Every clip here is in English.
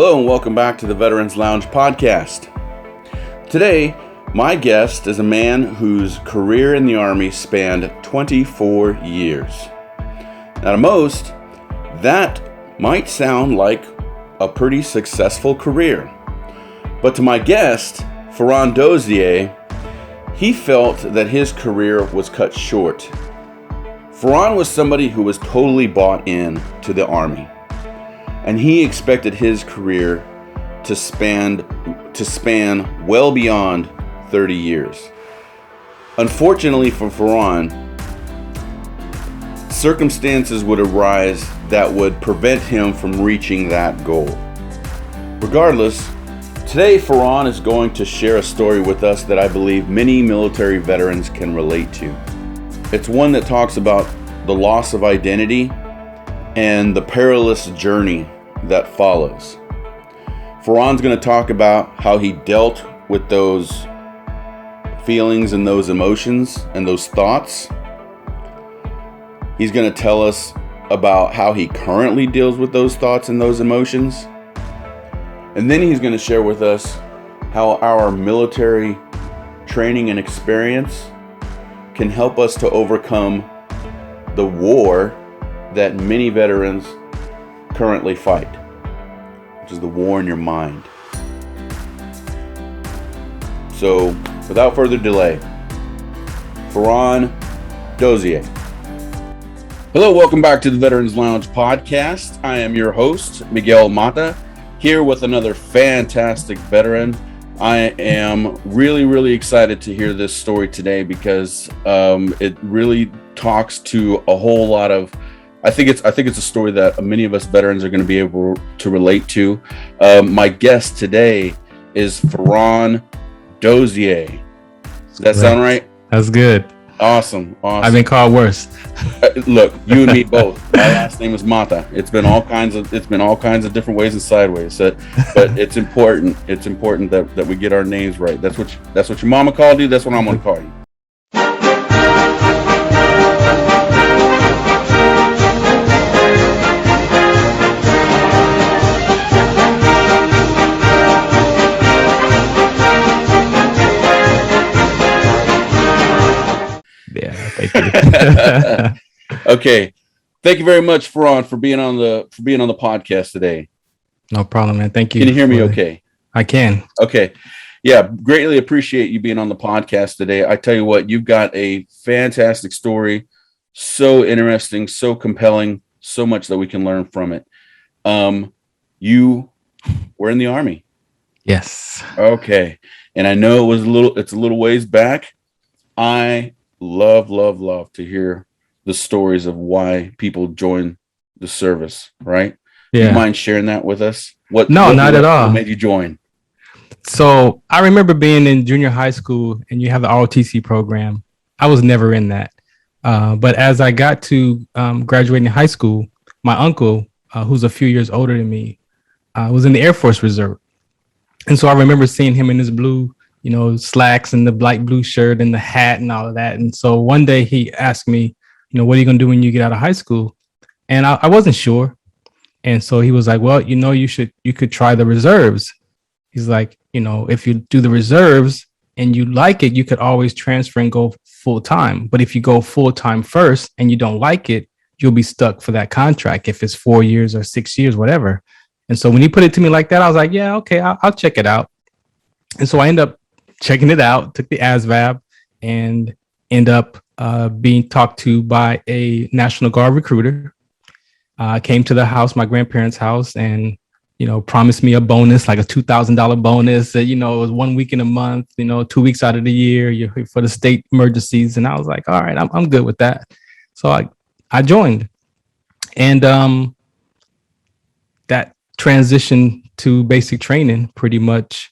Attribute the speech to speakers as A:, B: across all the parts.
A: Hello and welcome back to the Veterans Lounge podcast. Today, my guest is a man whose career in the Army spanned 24 years. Now to most, that might sound like a pretty successful career. But to my guest, Farron Dozier, he felt that his career was cut short. Farron was somebody who was totally bought in to the Army, and he expected his career to span well beyond 30 years. Unfortunately for Farron, circumstances would arise that would prevent him from reaching that goal. Regardless, today Farron is going to share a story with us that I believe many military veterans can relate to. It's one that talks about the loss of identity and the perilous journey that follows. Farron's going to talk about how he dealt with those feelings and those emotions and those thoughts. He's going to tell us about how he currently deals with those thoughts and those emotions. And then he's going to share with us how our military training and experience can help us to overcome the war that many veterans currently fight, which is the war in your mind. So, without further delay, Farron Dozier. Hello, welcome back to the Veterans Lounge podcast. I am your host, Miguel Mata, here with another fantastic veteran. I am really excited to hear this story today because it really talks to a whole lot of, I think it's a story that many of us veterans are going to be able to relate to. My guest today is Farron Dozier. Does that sound right?
B: That's good.
A: Awesome.
B: I've been called worse.
A: Look, you and me both. My last name is Mata. It's been all kinds of different ways and sideways. But it's important. It's important that we get our names right. That's what your mama called you. That's what I'm going to call you.
B: Yeah, thank you.
A: Okay, thank you very much, Farron, for being on the podcast today.
B: No problem, man. Thank you.
A: Can you hear me okay?
B: I can.
A: Okay. Yeah, greatly appreciate you being on the podcast today. I tell you what, you've got a fantastic story, so interesting, so compelling, so much that we can learn from it. You were in the Army.
B: Yes.
A: Okay. And I know it's a little ways back. I love to hear the stories of why people join the service, right?
B: Yeah.
A: Do you mind sharing that with us?
B: Not at all.
A: What made you join?
B: So I remember being in junior high school and you have the ROTC program. I was never in that. But as I got to graduating high school, my uncle, who's a few years older than me, was in the Air Force Reserve. And so I remember seeing him in his blue slacks and the light blue shirt and the hat and all of that. And so one day he asked me, what are you going to do when you get out of high school? And I wasn't sure. And so he was like, well, you could try the reserves. He's like, if you do the reserves and you like it, you could always transfer and go full time. But if you go full time first and you don't like it, you'll be stuck for that contract. If it's 4 years or 6 years, whatever. And so when he put it to me like that, I was like, yeah, okay, I'll check it out. And so I ended up checking it out, took the ASVAB, and end up being talked to by a National Guard recruiter. Came to the house, my grandparents' house, and promised me a bonus, like a $2,000 bonus. That it was 1 week in a month, 2 weeks out of the year for the state emergencies. And I was like, all right, I'm good with that. So I joined, and that transition to basic training pretty much.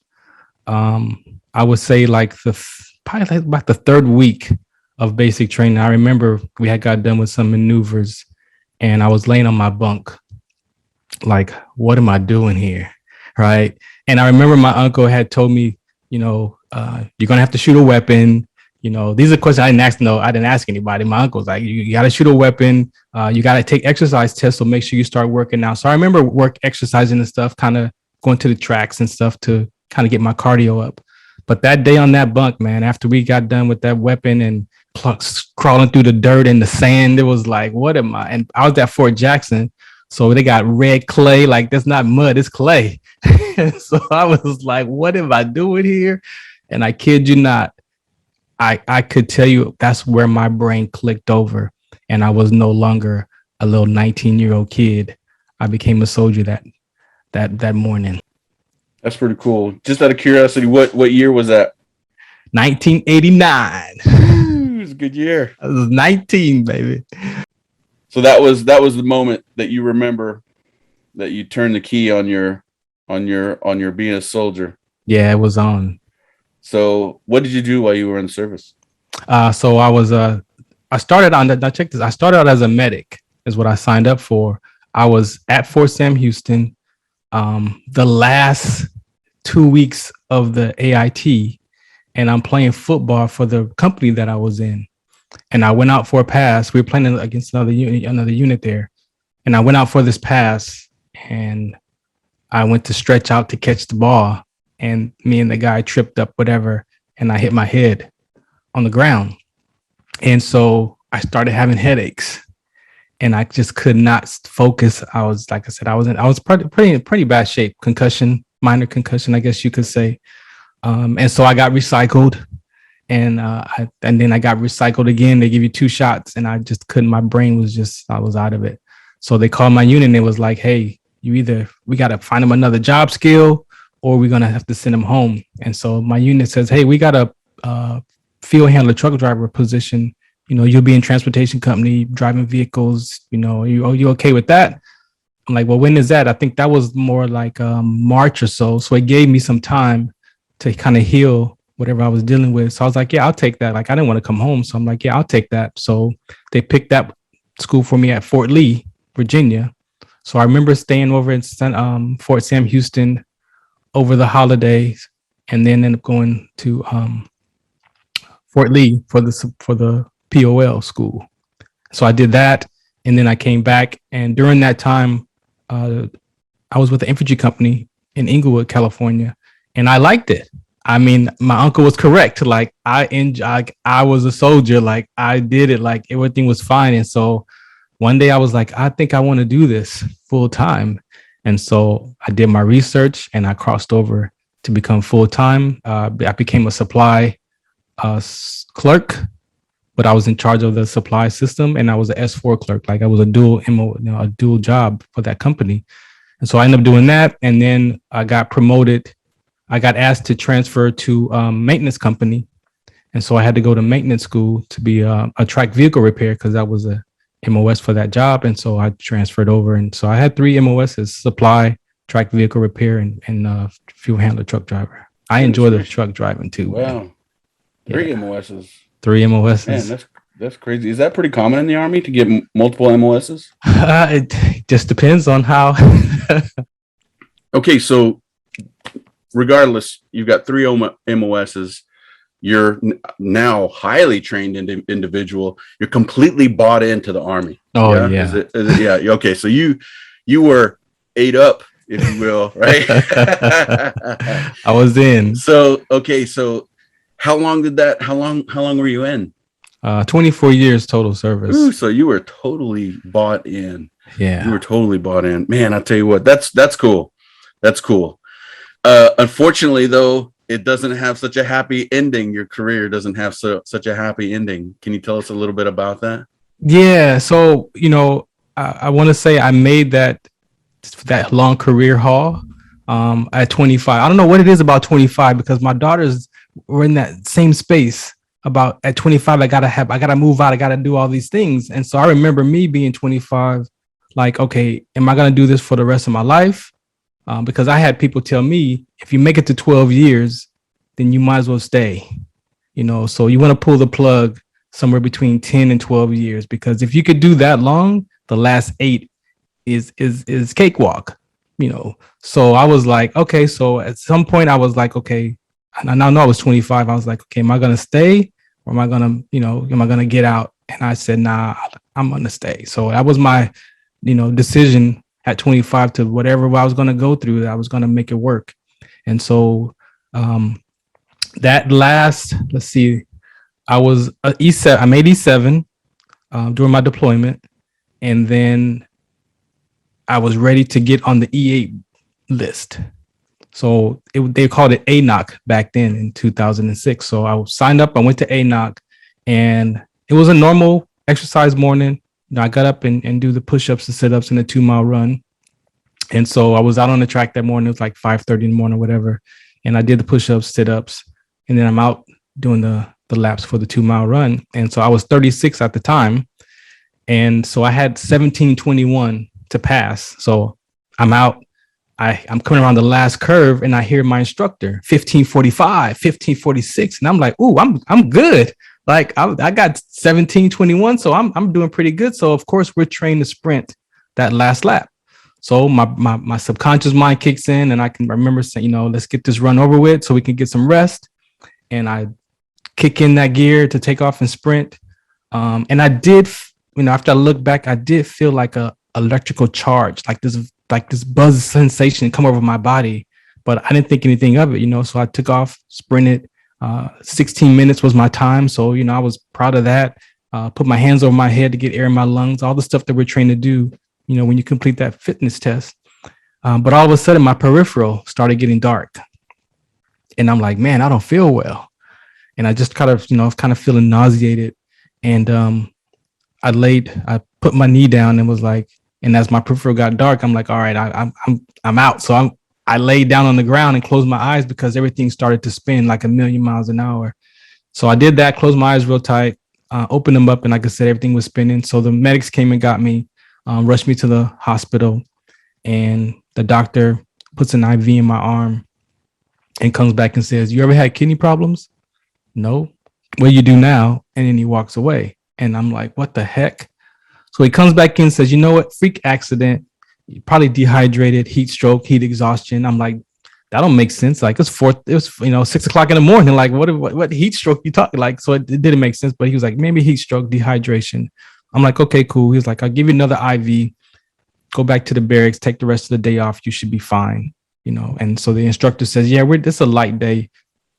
B: I would say probably about the third week of basic training. I remember we had got done with some maneuvers and I was laying on my bunk, like, what am I doing here? Right. And I remember my uncle had told me, you're going to have to shoot a weapon. These are questions I didn't ask. No, I didn't ask anybody. My uncle was like, you got to shoot a weapon. You got to take exercise tests. So make sure you start working now. So I remember exercising and stuff kind of going to the tracks and stuff to kind of get my cardio up. But that day on that bunk, man, after we got done with that weapon and crawling through the dirt and the sand, it was like, what am I? And I was at Fort Jackson. So they got red clay, like that's not mud, it's clay. So I was like, what am I doing here? And I kid you not, I could tell you that's where my brain clicked over. And I was no longer a little 19-year-old kid. I became a soldier that morning.
A: That's pretty cool. Just out of curiosity, what year was that?
B: 1989.
A: It was a good year.
B: I was 19, baby.
A: So that was the moment that you remember that you turned the key on your being a soldier.
B: Yeah, it was on.
A: So what did you do while you were in service?
B: So I started on that. Now check this. I started out as a medic, is what I signed up for. I was at Fort Sam Houston. The last 2 weeks of the AIT, and I'm playing football for the company that I was in. And I went out for a pass. We were playing against another unit there. And I went out for this pass, and I went to stretch out to catch the ball. And me and the guy tripped up, whatever, and I hit my head on the ground. And so I started having headaches, and I just could not focus. I was, like I said, I was pretty bad shape, minor concussion, I guess you could say. And so I got recycled, and then I got recycled again. They give you 2 shots, and I just couldn't. My brain was I was out of it. So they called my unit, and it was like, hey, we got to find him another job skill, or we're going to have to send him home. And so my unit says, hey, we got a field handler truck driver position. You know, you'll be in transportation company, driving vehicles. You know, you okay with that? I'm like, well, when is that? I think that was more like March or so. So it gave me some time to kind of heal whatever I was dealing with. So I was like, yeah, I'll take that. Like, I didn't want to come home. So I'm like, yeah, I'll take that. So they picked that school for me at Fort Lee, Virginia. So I remember staying over in Fort Sam Houston over the holidays, and then ended up going to Fort Lee for the POL school. So I did that, and then I came back. And during that time, I was with the infantry company in Inglewood, California, and I liked it. I mean, my uncle was correct. Like I was a soldier. Like I did it. Like everything was fine. And so one day I was like, I think I want to do this full time. And so I did my research, and I crossed over to become full time. I became a supply clerk, but I was in charge of the supply system, and I was an S4 clerk. Like I was a dual job for that company. And so I ended up doing that. And then I got promoted. I got asked to transfer to maintenance company. And so I had to go to maintenance school to be a track vehicle repair, because that was a MOS for that job. And so I transferred over. And so I had 3 MOSs: supply, track vehicle repair, and fuel handler truck driver. I enjoy the truck driving too.
A: Wow.
B: Man.
A: 3 MOSs.
B: 3 MOSs.
A: Man, that's crazy. Is that pretty common in the Army to get multiple MOSs?
B: It just depends on how.
A: Okay, so regardless, you've got 3 MOSs. You're now highly trained individual. You're completely bought into the Army.
B: Oh, yeah.
A: Is it, yeah. Okay, so you were ate up, if you will, right?
B: I was in.
A: So okay, so how long were you in?
B: 24 years total service.
A: Ooh, so you were totally bought in.
B: Yeah.
A: You were totally bought in. Man, I'll tell you what, that's cool. That's cool. Unfortunately, though, it doesn't have such a happy ending. Your career doesn't have such a happy ending. Can you tell us a little bit about that?
B: Yeah. So, I want to say I made that long career haul at 25. I don't know what it is about 25, because my daughters were in that same space. About at 25, I gotta move out. I gotta do all these things. And so I remember me being 25, like, okay, am I gonna do this for the rest of my life? Because I had people tell me, if you make it to 12 years, then you might as well stay. So you want to pull the plug somewhere between 10 and 12 years, because if you could do that long, the last 8 is cakewalk. So I was like, okay. So at some point I was like, okay, and I know I was 25. I was like, okay, am I gonna stay, or am I gonna get out? And I said, nah, I'm gonna stay. So that was my decision at 25 to whatever I was going to go through. I was going to make it work. And so that last, let's see, I was E7. I made E7 during my deployment, and then I was ready to get on the E8 list. So they called it ANOC back then in 2006. So I signed up. I went to ANOC, and it was a normal exercise morning. I got up and do the push-ups, the sit-ups, and the 2-mile run. And so I was out on the track that morning. It was like 5:30 in the morning or whatever. And I did the push-ups, sit-ups, and then I'm out doing the laps for the 2-mile run. And so I was 36 at the time. And so I had 17:21 to pass. So I'm out. I'm coming around the last curve, and I hear my instructor 15:45, 15:46, and I'm like, "Ooh, I'm good." Like I got 17:21, so I'm doing pretty good. So of course we're trained to sprint that last lap. So my subconscious mind kicks in, and I can remember saying, let's get this run over with so we can get some rest. And I kick in that gear to take off and sprint. And I did, after I look back, I did feel like a electrical charge, like this buzz sensation come over my body, but I didn't think anything of it, so I took off, sprinted. 16 minutes was my time. So, I was proud of that. Put my hands over my head to get air in my lungs, all the stuff that we're trained to do, when you complete that fitness test. But all of a sudden my peripheral started getting dark, and I'm like, man, I don't feel well. And I just kind of feeling nauseated. And I put my knee down and was like, and as my peripheral got dark, I'm like, all right, I'm out. So I laid down on the ground and closed my eyes because everything started to spin like 1,000,000 miles an hour. So I did that, closed my eyes real tight, opened them up, and like I said, everything was spinning. So the medics came and got me, rushed me to the hospital, and the doctor puts an IV in my arm and comes back and says, "You ever had kidney problems?" "No." "Well, you do now." And then he walks away. And I'm like, what the heck? So he comes back in and says, "You know what? Freak accident. You probably dehydrated, heat stroke, heat exhaustion." I'm like, that don't make sense. Like it was 6 o'clock in the morning. Like what heat stroke you talking? Like, so it didn't make sense. But he was like, maybe heat stroke, dehydration. I'm like, okay, cool. He was like, I'll give you another IV. Go back to the barracks, take the rest of the day off. You should be fine. And so the instructor says, yeah, this is a light day.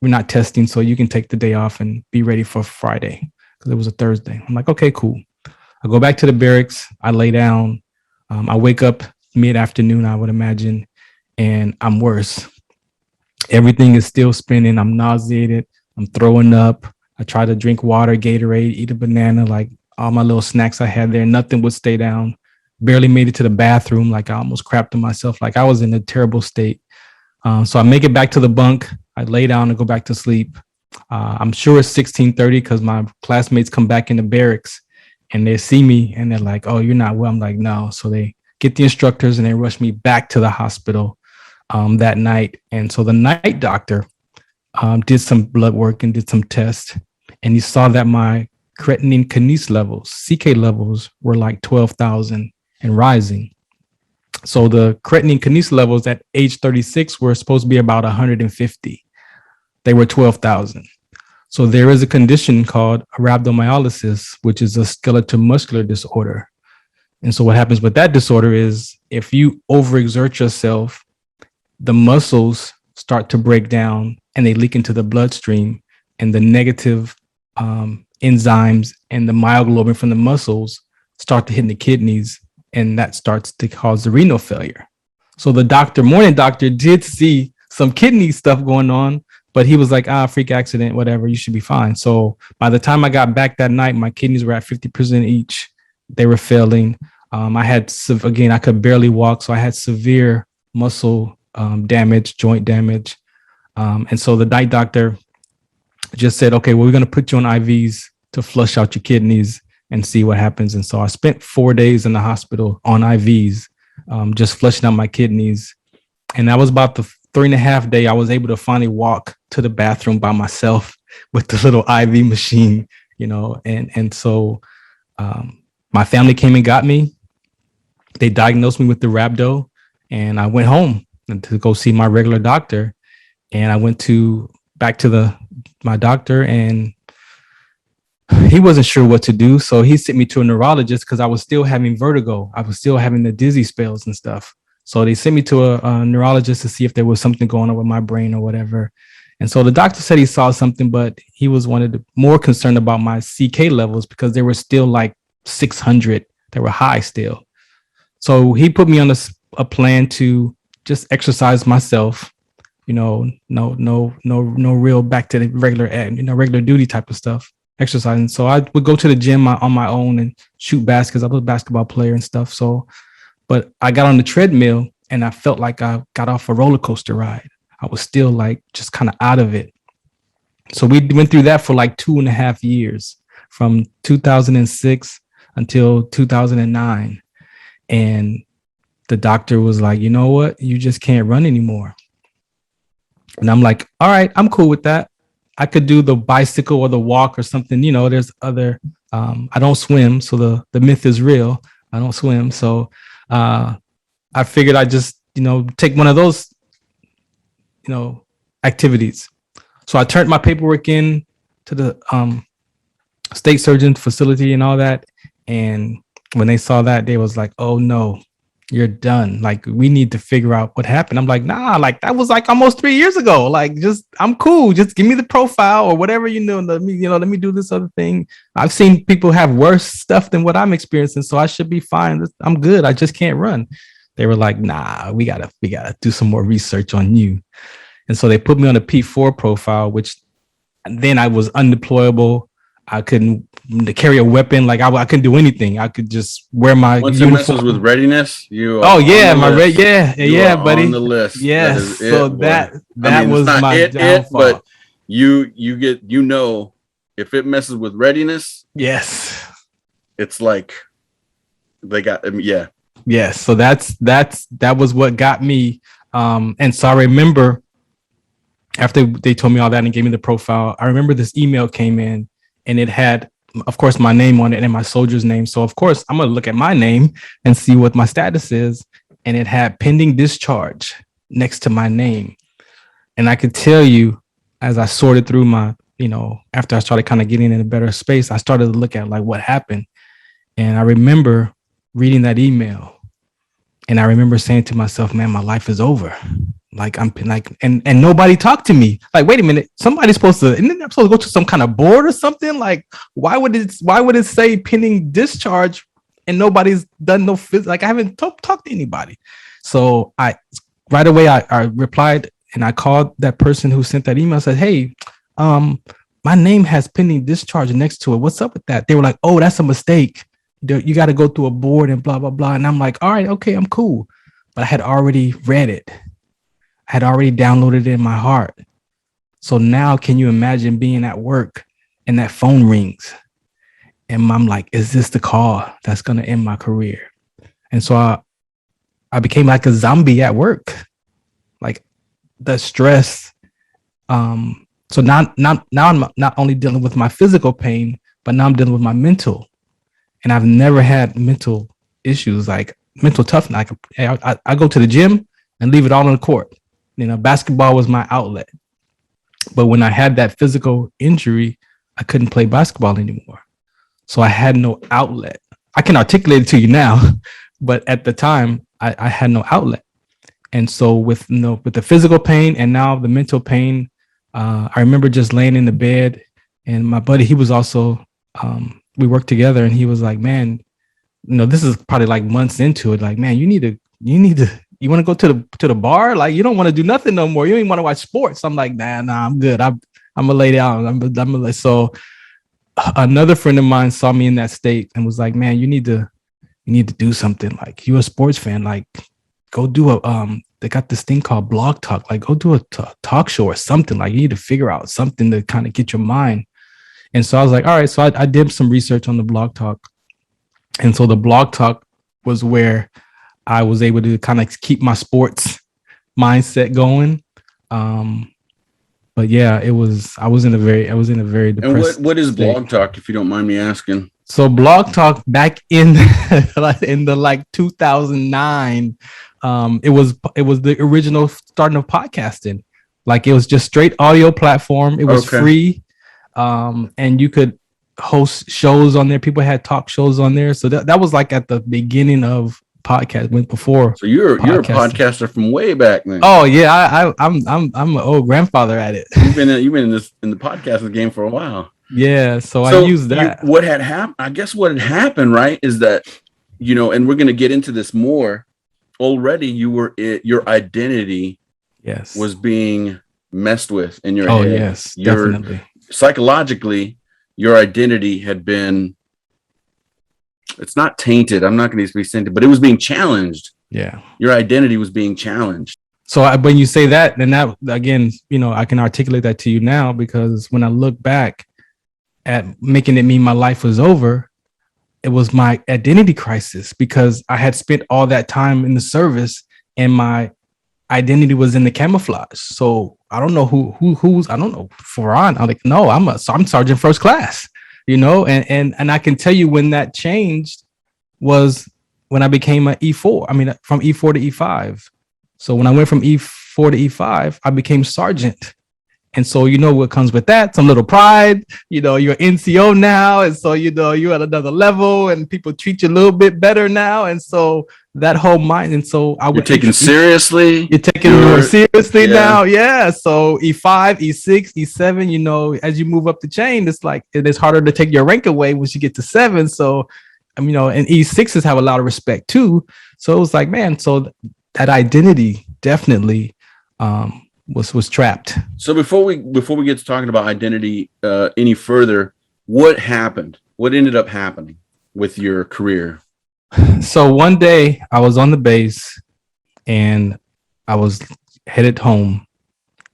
B: We're not testing, so you can take the day off and be ready for Friday, because it was a Thursday. I'm like, okay, cool. I go back to the barracks. I lay down. I wake up mid-afternoon, I would imagine, and I'm worse. Everything is still spinning. I'm nauseated. I'm throwing up. I try to drink water, Gatorade, eat a banana, like all my little snacks I had there. Nothing would stay down. Barely made it to the bathroom. Like I almost crapped on myself. Like I was in a terrible state. So I make it back to the bunk. I lay down and go back to sleep. I'm sure it's 16:30 because my classmates come back in the barracks and they see me and they're like, "Oh, you're not well." I'm like, "No." So they get the instructors and they rush me back to the hospital that night. And so the night doctor did some blood work and did some tests, and he saw that my creatinine kinase levels, CK levels, were like 12,000 and rising. So the creatinine kinase levels at age 36 were supposed to be about 150. They were 12,000. So there is a condition called rhabdomyolysis, which is a skeletal muscular disorder. And so what happens with that disorder is if you overexert yourself, the muscles start to break down and they leak into the bloodstream, and the negative enzymes and the myoglobin from the muscles start to hit the kidneys, and that starts to cause the renal failure. So the morning doctor did see some kidney stuff going on, but he was like, freak accident, whatever, you should be fine. So by the time I got back that night, my kidneys were at 50% each. They were failing. I could barely walk. So I had severe muscle damage, joint damage. And so the night doctor just said, okay, well, we're going to put you on IVs to flush out your kidneys and see what happens. And so I spent 4 days in the hospital on IVs, just flushing out my kidneys. And that was about the 3.5 day I was able to finally walk to the bathroom by myself with the little IV machine, and so my family came and got me. They diagnosed me with the rhabdo, and I went home to go see my regular doctor. And I went back to my doctor, and he wasn't sure what to do. So he sent me to a neurologist because I was still having vertigo. I was still having the dizzy spells and stuff. So they sent me to a neurologist to see if there was something going on with my brain or whatever. And so the doctor said he saw something, but he was more concerned about my CK levels because they were still like 600. They were high still. So he put me on a plan to just exercise myself, no real back to the regular duty type of stuff, exercising. So I would go to the gym on my own and shoot baskets. I was a basketball player and stuff. So, but I got on the treadmill and I felt like I got off a roller coaster ride. I was still like just kind of out of it. So we went through that for like 2.5 years, from 2006 until 2009. And the doctor was like, you know what? You just can't run anymore. And I'm like, all right, I'm cool with that. I could do the bicycle or the walk or something. There's other, I don't swim. So the myth is real. I don't swim. So I figured I'd just, take one of those, activities. So I turned my paperwork in to the state surgeon facility and all that. And when they saw that, they was like, oh no, you're done. Like, we need to figure out what happened. I'm like, nah, like that was like almost 3 years ago. Like, I'm cool. Just give me the profile or whatever, let me do this other thing. I've seen people have worse stuff than what I'm experiencing. So I should be fine. I'm good. I just can't run. They were like, nah, we gotta do some more research on you. And so they put me on a P4 profile, which then I was undeployable. I couldn't carry a weapon. Like I couldn't do anything. I could just wear my
A: Once
B: uniform.
A: it messes with readiness, you
B: oh yeah, my red, yeah, buddy.
A: On the list.
B: Yes. So that was
A: not
B: my downfall.
A: but you get if it messes with readiness,
B: yes,
A: it's like they got yeah.
B: Yes. So that was what got me. And so I remember after they told me all that and gave me the profile, I remember this email came in and it had, of course, my name on it and my soldier's name. So of course I'm going to look at my name and see what my status is. And it had pending discharge next to my name. And I could tell you, as I sorted through my, after I started kind of getting in a better space, I started to look at like what happened. And I remember reading that email and I remember saying to myself, man, my life is over. Like I'm like, and nobody talked to me. Like, wait a minute, somebody's supposed to, and then I'm supposed to go to some kind of board or something. Like, why would it say pending discharge and nobody's done no like I haven't talked to anybody. So right away I replied and I called that person who sent that email. I said, hey, my name has pending discharge next to it. What's up with that? They were like, oh, that's a mistake. You got to go through a board and blah, blah, blah. And I'm like, all right, okay, I'm cool. But I had already read it. I had already downloaded it in my heart. So now can you imagine being at work and that phone rings and I'm like, is this the call that's going to end my career? And so I became like a zombie at work, like the stress. So now I'm not only dealing with my physical pain, but now I'm dealing with my mental. And I've never had mental issues, like mental toughness. I go to the gym and leave it all on the court. Basketball was my outlet. But when I had that physical injury, I couldn't play basketball anymore. So I had no outlet. I can articulate it to you now, but at the time I had no outlet. And so with the physical pain and now the mental pain, I remember just laying in the bed and my buddy, he was also, we worked together and he was like, man, this is probably like months into it. Like, man, you want to go to the bar? Like, you don't want to do nothing no more. You don't even want to watch sports. I'm like, nah, I'm good. I'm gonna lay down. I'm gonna so another friend of mine saw me in that state and was like, man, you need to do something. Like, you're a sports fan. Like, go do they got this thing called Blog Talk. Like, go do a talk show or something. Like, you need to figure out something to kind of get your mind. And so I was like, all right. So I did some research on the Blog Talk. And so the Blog Talk was where I was able to kind of keep my sports mindset going. But yeah, I was in a very depressed.
A: And what is
B: state.
A: Blog Talk, if you don't mind me asking?
B: So Blog Talk back in the like 2009, it was the original starting of podcasting. Like, it was just straight audio platform. It was free. And you could host shows on there. People had talk shows on there. So that was like at the beginning of podcast, went before.
A: So you're a podcaster from way back then.
B: Oh yeah, I'm an old grandfather at it.
A: You've been in the podcasting game for a while.
B: Yeah, so I used that.
A: What had happened? I guess what had happened, right, is that, and we're going to get into this more. Already, your identity,
B: yes,
A: was being messed with in your
B: head. Oh
A: yes,
B: definitely.
A: Psychologically, your identity had been. It's not tainted. I'm not going to be tainted, but it was being challenged.
B: Yeah,
A: your identity was being challenged.
B: So when you say that, then that again, I can articulate that to you now, because when I look back at making it mean my life was over, it was my identity crisis, because I had spent all that time in the service and my identity was in the camouflage. So I don't know who's I don't know, Farron. I'm like, no, I'm Sergeant First Class, and I can tell you when that changed was when I became an E4. I mean, from E4 to E5. So when I went from E4 to E5, I became sergeant. And so, what comes with that? Some little pride, you're NCO now. And so, you're at another level and people treat you a little bit better now. And so that whole mind. And so
A: you're taken seriously.
B: You're taking it more seriously now. Yeah. So E5, E6, E7, as you move up the chain, it's like, it's harder to take your rank away once you get to 7. So, and E6s have a lot of respect too. So it was like, man, so that identity definitely, was trapped.
A: So before we get to talking about identity any further, what happened? What ended up happening with your career?
B: So one day I was on the base and I was headed home,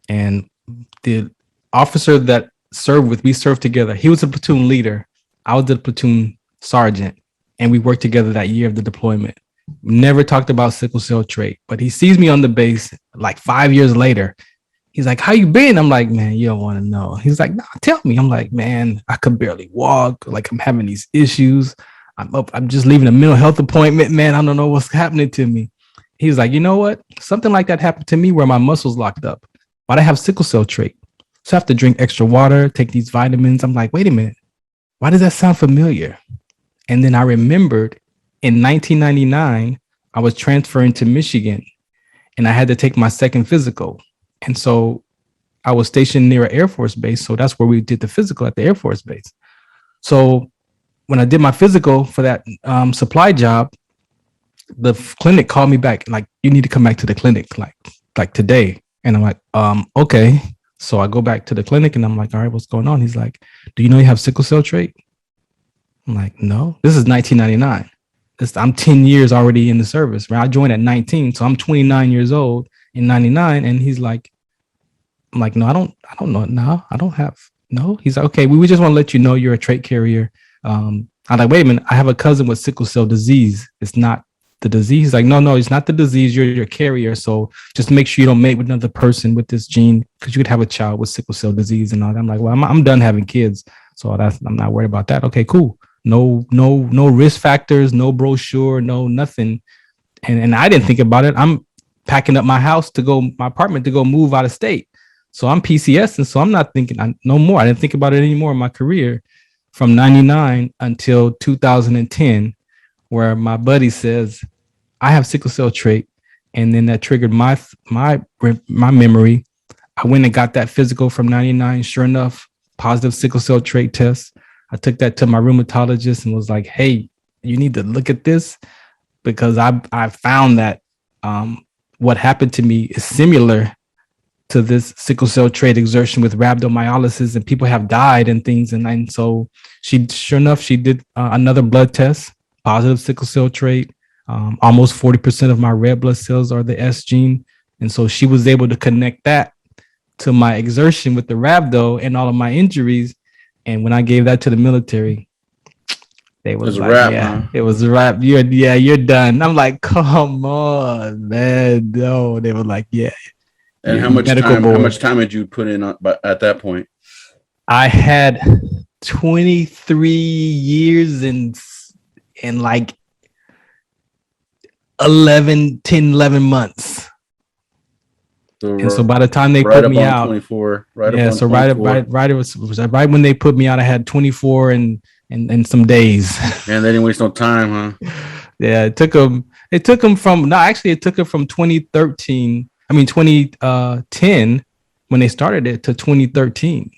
B: and the officer that we served together, he was a platoon leader. I was the platoon sergeant, and we worked together that year of the deployment. Never talked about sickle cell trait, but he sees me on the base like 5 years later. He's like, how you been? I'm like, man, you don't want to know. He's like, no, tell me. I'm like, man, I could barely walk. Like, I'm having these issues. I'm just leaving a mental health appointment, man. I don't know what's happening to me. He's like, you know what? Something like that happened to me where my muscles locked up. But I have sickle cell trait. So I have to drink extra water, take these vitamins. I'm like, wait a minute. Why does that sound familiar? And then I remembered in 1999, I was transferring to Michigan and I had to take my second physical. And so I was stationed near an Air Force base. So that's where we did the physical, at the Air Force base. So when I did my physical for that supply job, the clinic called me back, like, you need to come back to the clinic like today. And I'm like, okay. So I go back to the clinic and I'm like, all right, what's going on? He's like, do you know you have sickle cell trait? I'm like, no. This is 1999. I'm 10 years already in the service, right? I joined at 19, so I'm 29 years old in 99. And he's like, I'm like, no, I don't know. No, I don't have, no. He's like, okay, we just want to let you know you're a trait carrier. I'm like, wait a minute, I have a cousin with sickle cell disease. It's not the disease. He's like, no, it's not the disease. You're a carrier. So just make sure you don't mate with another person with this gene, because you could have a child with sickle cell disease and all that. I'm like, well, I'm done having kids. So I'm not worried about that. Okay, cool. No risk factors, no brochure, no nothing. And I didn't think about it. I'm packing up my apartment to go move out of state. So I'm PCS. And so I'm not thinking no more. I didn't think about it anymore in my career from 99 until 2010, where my buddy says, I have sickle cell trait. And then that triggered my memory. I went and got that physical from 99. Sure enough, positive sickle cell trait test. I took that to my rheumatologist and was like, hey, you need to look at this, because I found that what happened to me is similar to this sickle cell trait exertion with rhabdomyolysis, and people have died and things. And so she did another blood test, positive sickle cell trait. Almost 40% of my red blood cells are the S gene. And so she was able to connect that to my exertion with the rhabdo and all of my injuries. And when I gave that to the military, they was like, wrap, yeah, huh? It was a wrap. You're done. I'm like, come on, man. No, they were like, yeah.
A: And how much time had you put in at that point?
B: I had 23 years and like 11 months. And so
A: So
B: by the time they
A: right
B: put
A: up
B: me
A: on
B: out,
A: 24, right up
B: yeah,
A: on
B: so
A: 24.
B: it was right when they put me out, I had 24 and some days.
A: Man, they didn't waste no time, huh?
B: Yeah, it took them from, no, actually it took it from 2013, I mean 2010 when they started it to 2013.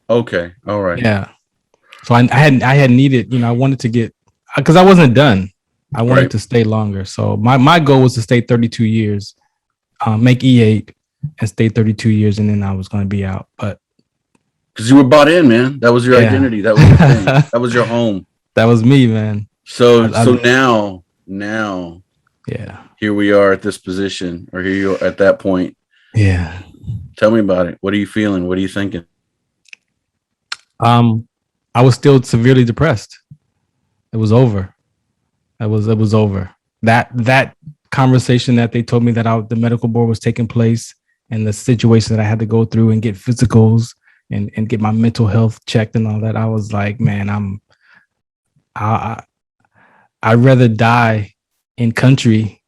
A: Okay, all right,
B: Yeah. So I had needed, I wanted to get, because I wasn't done. I wanted
A: right.
B: to stay longer. So my goal was to stay 32 years, make E8 and stay 32 years, and then I was going to be out. But
A: Because you were bought in, man. That was your
B: yeah,
A: identity. That was your thing. That was your home.
B: that was me, man.
A: So now,
B: Yeah,
A: here we are at this position, or here you are at that point.
B: yeah.
A: Tell me about it. What are you feeling? What are you thinking?
B: Um, I was still severely depressed. It was over. It was over. That conversation that they told me that the medical board was taking place, and the situation that I had to go through and get physicals and get my mental health checked and all that. I was like, man, I I'd rather die in country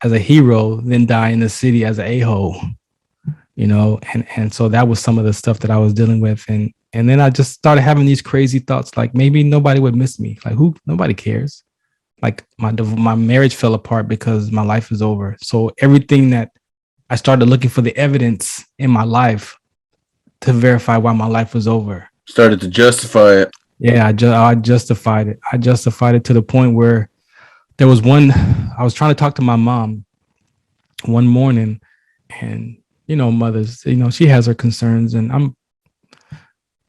B: as a hero than die in the city as an a-hole, and so that was some of the stuff that I was dealing with. And then I just started having these crazy thoughts, like maybe nobody would miss me. Like, nobody cares. Like my marriage fell apart because my life is over. So everything that I started looking for the evidence in my life to verify why my life was over.
A: Started to justify it.
B: Yeah, I justified it. I justified it to the point where there was I was trying to talk to my mom one morning, and mothers, she has her concerns, and I'm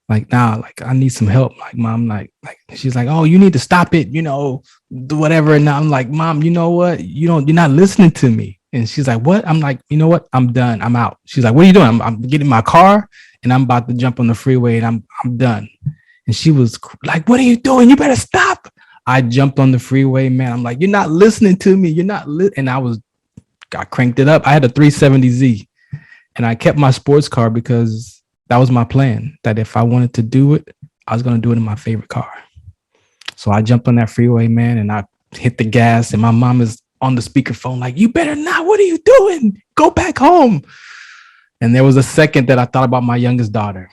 B: like, nah, like I need some help. Like, mom, like she's like, oh, you need to stop it, do whatever. And I'm like, mom, you know what? You're not listening to me. And she's like, what? I'm like, you know what? I'm done. I'm out. She's like, what are you doing? I'm getting my car and I'm about to jump on the freeway, and I'm done. And she was like, what are you doing? You better stop. I jumped on the freeway, man. I'm like, you're not listening to me. You're not and I cranked it up. I had a 370Z, and I kept my sports car because that was my plan, that if I wanted to do it, I was going to do it in my favorite car. So I jumped on that freeway, man, and I hit the gas, and my mom is on the speakerphone like, you better not. What are you doing? Go back home. And there was a second that I thought about my youngest daughter.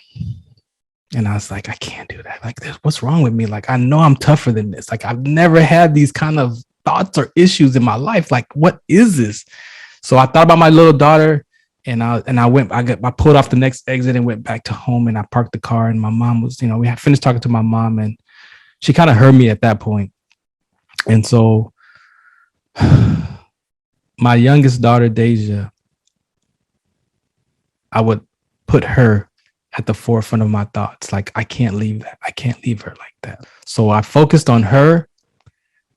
B: And I was like, I can't do that. Like, what's wrong with me? Like, I know I'm tougher than this. Like, I've never had these kind of thoughts or issues in my life. Like, what is this? So I thought about my little daughter, and I pulled off the next exit and went back to home, and I parked the car, and my mom was, we had finished talking to my mom, and she kind of heard me at that point. And so my youngest daughter, Deja, I would put her at the forefront of my thoughts. Like, I can't leave that. I can't leave her like that. So I focused on her,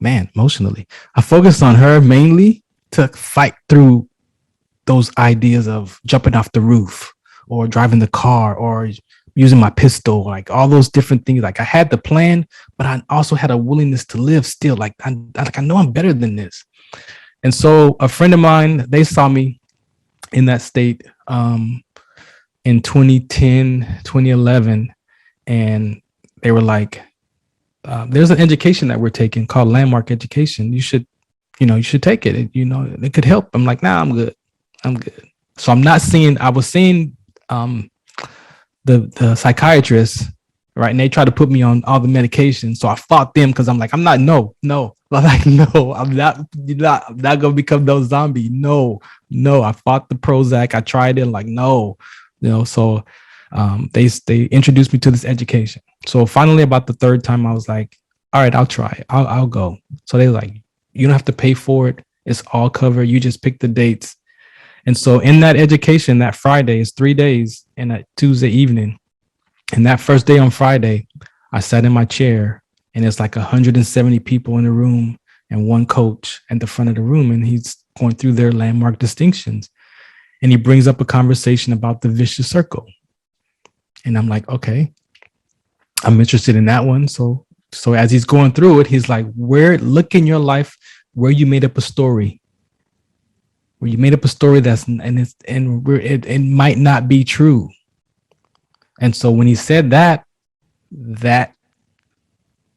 B: man, emotionally. I focused on her mainly to fight through those ideas of jumping off the roof or driving the car or using my pistol, like all those different things. Like, I had the plan, but I also had a willingness to live still. Like, I know I'm better than this. And so a friend of mine, they saw me in that state in 2010, 2011. And they were like, there's an education that we're taking called landmark education. You should take it. It could help. I'm like, nah, I'm good. So I was seeing the psychiatrist, right? And they tried to put me on all the medications. So I fought them because I'm like, I'm not, no. I'm like, no, I'm not gonna become no zombie. No. I fought the Prozac. I tried it, like, no, so they introduced me to this education. So finally, about the third time, I was like, all right, I'll try it. I'll go. So they were like, you don't have to pay for it. It's all covered. You just pick the dates. And so in that education, that Friday is 3 days and a Tuesday evening. And that first day on Friday, I sat in my chair, and it's like 170 people in the room and one coach at the front of the room. And he's going through their landmark distinctions. And he brings up a conversation about the vicious circle. And I'm like, okay, I'm interested in that one. So as he's going through it, he's like, look in your life where you made up a story. Where you made up a story it might not be true. And so when he said that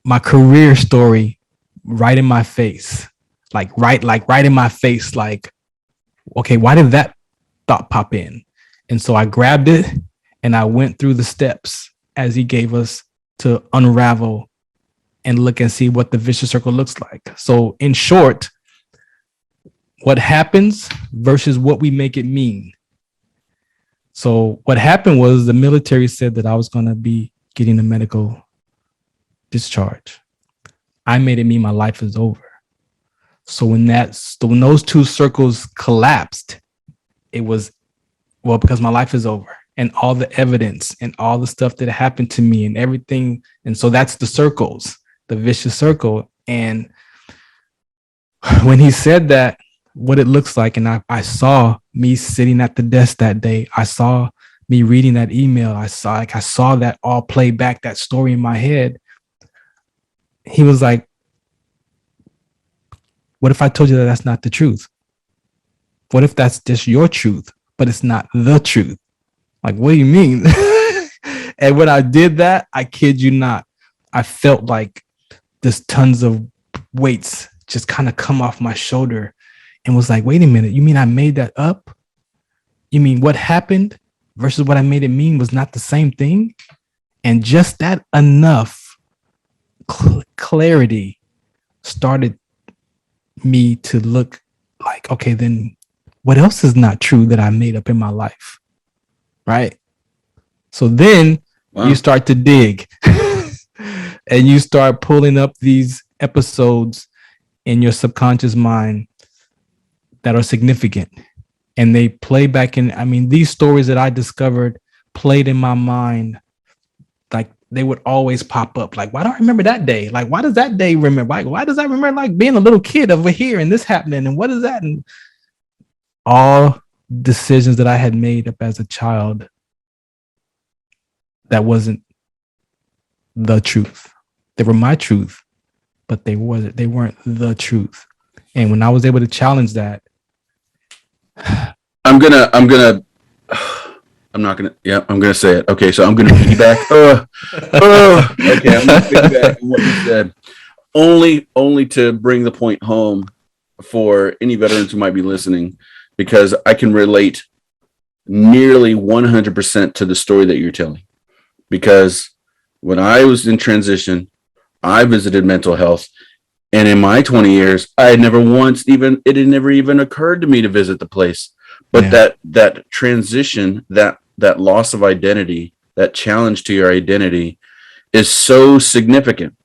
B: my career story right in my face, like right in my face, like, okay, why did that thought pop in. And so I grabbed it and I went through the steps as he gave us to unravel and look and see what the vicious circle looks like. So in short, what happens versus what we make it mean. So what happened was the military said that I was going to be getting a medical discharge. I made it mean my life is over. So when those two circles collapsed, it was, well, because my life is over and all the evidence and all the stuff that happened to me and everything. And so that's the circles, the vicious circle. And when he said that, what it looks like, and I saw me sitting at the desk that day. I saw me reading that email. I saw that all play back, that story in my head. He was like, what if I told you that that's not the truth? What if that's just your truth, but it's not the truth? Like, what do you mean? And when I did that, I kid you not, I felt like this tons of weights just kind of come off my shoulder and was like, wait a minute, you mean I made that up? You mean what happened versus what I made it mean was not the same thing? And just that enough clarity started me to look like, okay, then what else is not true that I made up in my life? Right? So then you start to dig and you start pulling up these episodes in your subconscious mind that are significant, and they play back in. I mean, these stories that I discovered played in my mind. Like they would always pop up. Like, why do I remember that day? Like, why does that day remember? Like, why does I remember like being a little kid over here and this happening? And what is that? And all decisions that I had made up as a child that wasn't the truth. They were my truth, but they weren't the truth. And when I was able to challenge that,
A: I'm gonna say it. Okay, so I'm gonna piggyback. Okay, I'm gonna piggyback on what you said. Only to bring the point home for any veterans who might be listening, because I can relate nearly 100% to the story that you're telling. Because when I was in transition, I visited mental health. And in my 20 years, it had never even occurred to me to visit the place. But that transition, that loss of identity, that challenge to your identity is so significant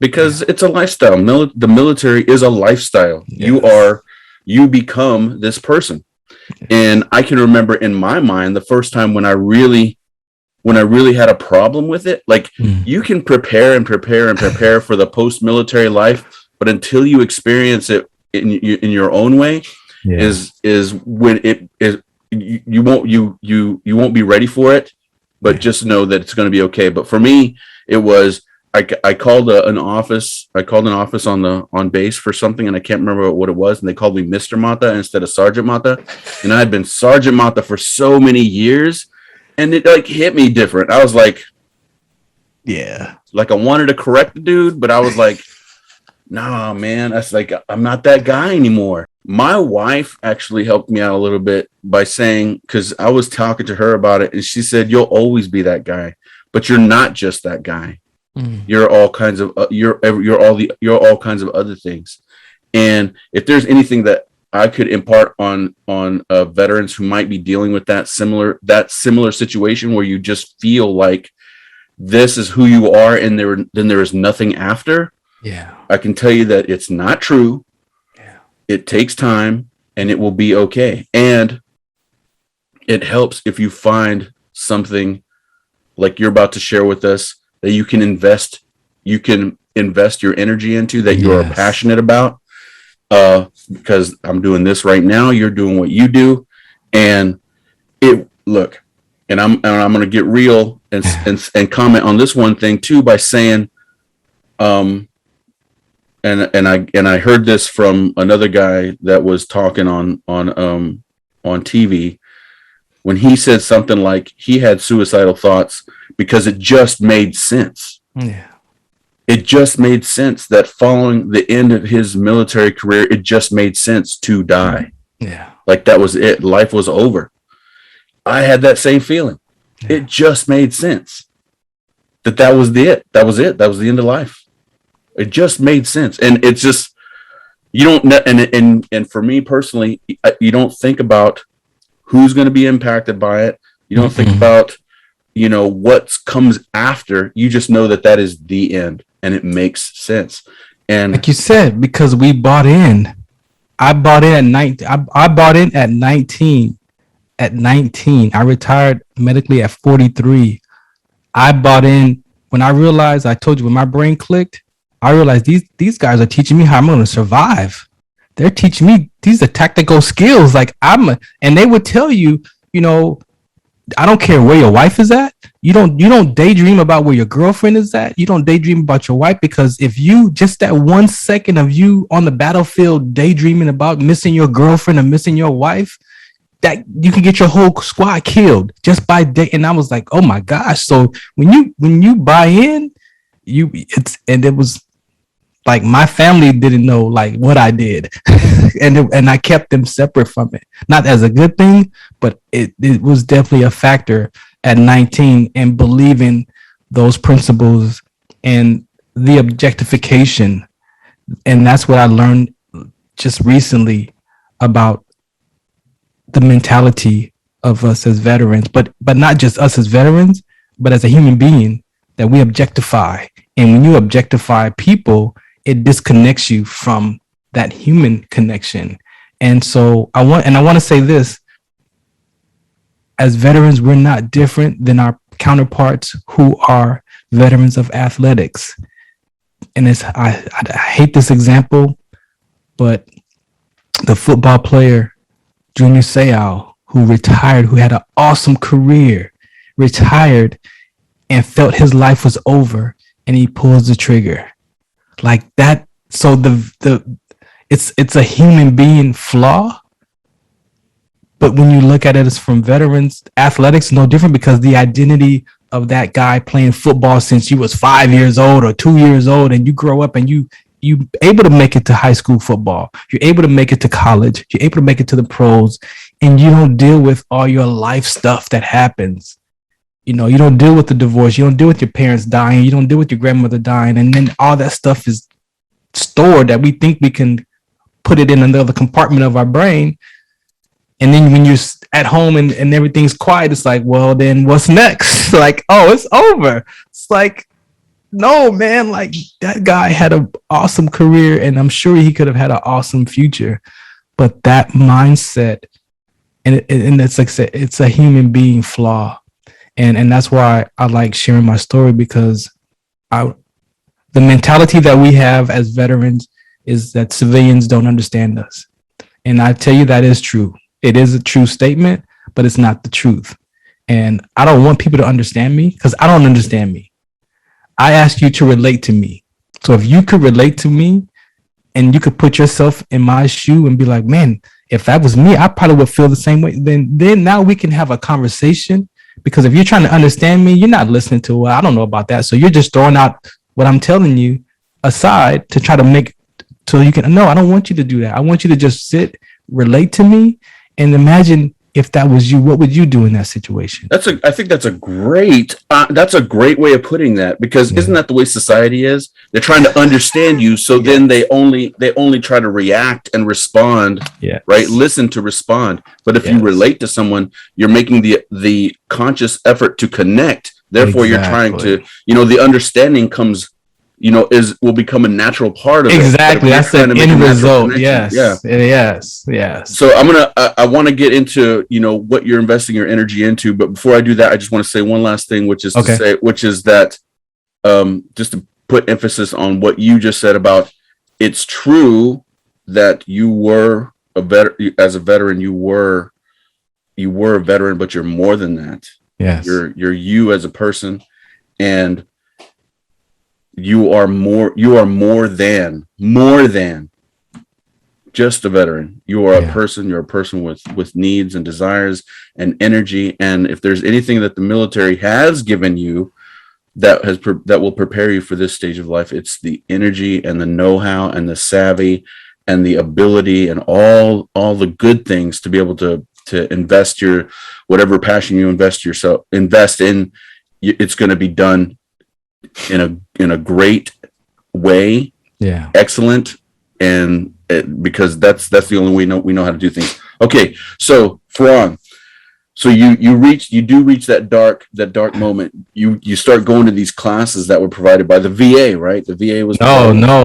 A: because it's a lifestyle. The military is a lifestyle. Yes. You become this person. Yes. And I can remember in my mind, the first time when I really had a problem with it, like you can prepare for the post-military life, but until you experience it in your own way, is when it is you won't be ready for it. But just know that it's going to be okay. But for me, it was I called an office. I called an office on base for something, and I can't remember what it was. And they called me Mr. Mata instead of Sergeant Mata, and I had been Sergeant Mata for so many years, and it like hit me different. I was like, like I wanted to correct the dude, but I was like, nah, man, that's like, I'm not that guy anymore. My wife actually helped me out a little bit by saying, because I was talking to her about it, and she said, you'll always be that guy, but you're not just that guy. You're all kinds of, you're all kinds of other things. And if there's anything that I could impart on veterans who might be dealing with that similar situation where you just feel like this is who you are, and then there is nothing after. I can tell you that it's not true. It takes time, and it will be okay. And it helps if you find something like you're about to share with us that you can invest your energy into, that you are passionate about. Because I'm doing this right now, you're doing what you do, and I'm going to get real and comment on this one thing too by saying, and I heard this from another guy that was talking on TV, when he said something like he had suicidal thoughts because it just made sense. It just made sense that following the end of his military career, it just made sense to die. Like that was it. Life was over. I had that same feeling. Yeah. It just made sense that was it. That was it. That was the end of life. It just made sense. And it's just, you don't, and for me personally, you don't think about who's going to be impacted by it. You don't think about, what comes after. You just know that is the end, and it makes sense. And
B: like you said, because we bought in. I bought in at 19. I bought in at 19. At 19, I retired medically at 43. I bought in when I realized, I told you, when my brain clicked, I realized these guys are teaching me how I'm going to survive. They're teaching me, these are tactical skills. Like and they would tell you, I don't care where your wife is at. You don't daydream about where your girlfriend is at. You don't daydream about your wife, because if you just that 1 second of you on the battlefield daydreaming about missing your girlfriend or missing your wife, that you can get your whole squad killed just by day. And I was like, oh my gosh. So when you buy in, it was like my family didn't know like what I did. and I kept them separate from it. Not as a good thing, but it was definitely a factor at 19 and believing those principles and the objectification. And that's what I learned just recently about the mentality of us as veterans, but not just us as veterans, but as a human being, that we objectify. And when you objectify people, it disconnects you from that human connection. And so I want to say this: as veterans, we're not different than our counterparts who are veterans of athletics. And I hate this example, but the football player Junior Seau, who retired, who had an awesome career, retired and felt his life was over, and he pulls the trigger like that. So it's a human being flaw, but when you look at it as from veterans, athletics no different, because the identity of that guy playing football since you was 5 years old or 2 years old, and you grow up and you able to make it to high school football, you're able to make it to college, you're able to make it to the pros, and you don't deal with all your life stuff that happens. You don't deal with the divorce, you don't deal with your parents dying, you don't deal with your grandmother dying, and then all that stuff is stored that we think we can put it in another compartment of our brain. And then when you're at home and everything's quiet, it's like, well, then what's next? Like, oh, it's over. It's like, no, man, like that guy had an awesome career, and I'm sure he could have had an awesome future. But that mindset, and it's like, it's a human being flaw. And that's why I like sharing my story, because the mentality that we have as veterans is that civilians don't understand us. And I tell you, that is true. It is a true statement, but it's not the truth. And I don't want people to understand me, because I don't understand me. I ask you to relate to me. So if you could relate to me and you could put yourself in my shoe and be like, man, if that was me, I probably would feel the same way. Then now we can have a conversation, because if you're trying to understand me, you're not listening to, well, I don't know about that. So you're just throwing out what I'm telling you aside to try to make, so you can, no, I don't want you to do that. I want you to just sit, relate to me, and imagine if that was you, what would you do in that situation?
A: I think that's a great way of putting that, because isn't that the way society is? They're trying to understand you, so then they only try to react and respond, right? Listen to respond. But if you relate to someone, you're making the conscious effort to connect. Therefore, you're trying to, the understanding comes, will become a natural part of it.
B: Exactly. That's the end result. Yes.
A: Yeah.
B: Yes.
A: So I want to get into, what you're investing your energy into. But before I do that, I just want to say one last thing, which is that, just to put emphasis on what you just said about, it's true that you were as a veteran, you were a veteran, but you're more than that.
B: Yes.
A: You're you as a person, and you are more than just a veteran. You are a person. You're a person with needs and desires and energy. And if there's anything that the military has given you that will prepare you for this stage of life, it's the energy and the know-how and the savvy and the ability and all the good things to be able to to invest whatever passion you invest in. It's going to be done in a great way.
B: Yeah.
A: Excellent. And because that's the only way we know how to do things. Okay. So Farron, so you do reach that dark moment. You start going to these classes that were provided by the VA, right? The VA was
B: No.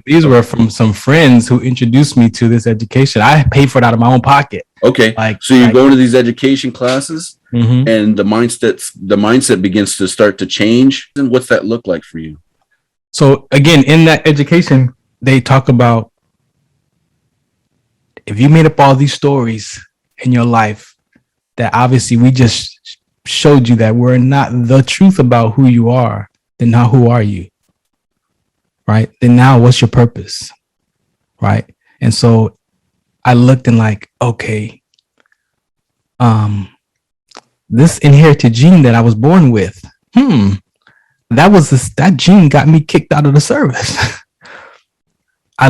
B: These were from some friends who introduced me to this education. I paid for it out of my own pocket.
A: Okay. So you go into these education classes,
B: mm-hmm.
A: and the mindset begins to start to change. And what's that look like for you?
B: So again, in that education, they talk about if you made up all these stories in your life, that obviously we just showed you that we're not the truth about who you are, then now who are you? Right? Then now what's your purpose? Right? And so I looked and like, okay, this inherited gene that I was born with, that gene got me kicked out of the service. I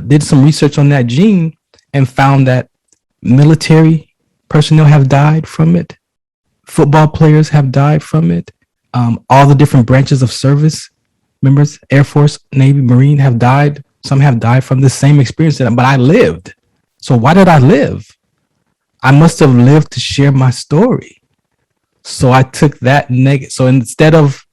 B: did some research on that gene and found that military personnel have died from it. Football players have died from it. All the different branches of service members, Air Force, Navy, Marine have died. Some have died from the same experience, but I lived. So why did I live? I must have lived to share my story. So I took that negative. So instead of,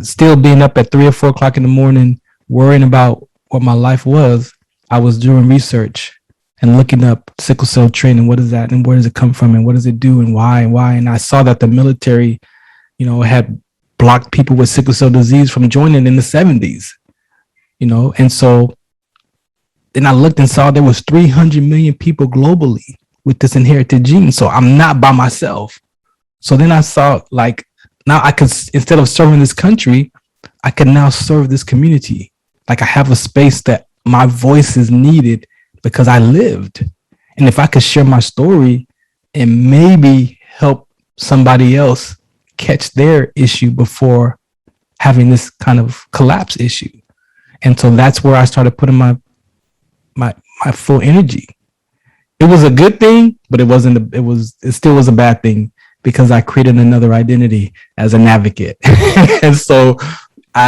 B: still being up at 3 or 4 o'clock in the morning, worrying about what my life was, I was doing research and looking up sickle cell training. What is that? And where does it come from? And what does it do? And why? And I saw that the military, had blocked people with sickle cell disease from joining in the 70s, and so then I looked and saw there was 300 million people globally with this inherited gene. So I'm not by myself. So then I saw now I could, instead of serving this country, I can now serve this community. Like I have a space that my voice is needed because I lived. And if I could share my story and maybe help somebody else catch their issue before having this kind of collapse issue. And so that's where I started putting my full energy. It was a good thing, but it still was a bad thing because I created another identity as an advocate. And so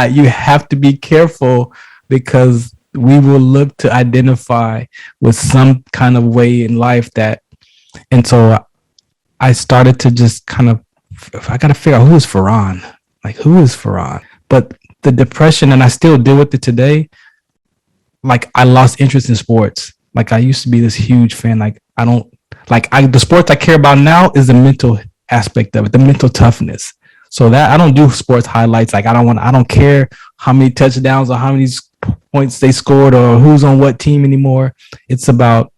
B: you have to be careful because we will look to identify with some kind of way in life and so I started to just kind of, I got to figure out who is Farron? Who is Farron? But the depression, and I still deal with it today. I lost interest in sports. I used to be this huge fan. The sports I care about now is the mental aspect of it, the mental toughness. So that I don't do sports highlights. I don't care how many touchdowns or how many points they scored or who's on what team anymore. It's about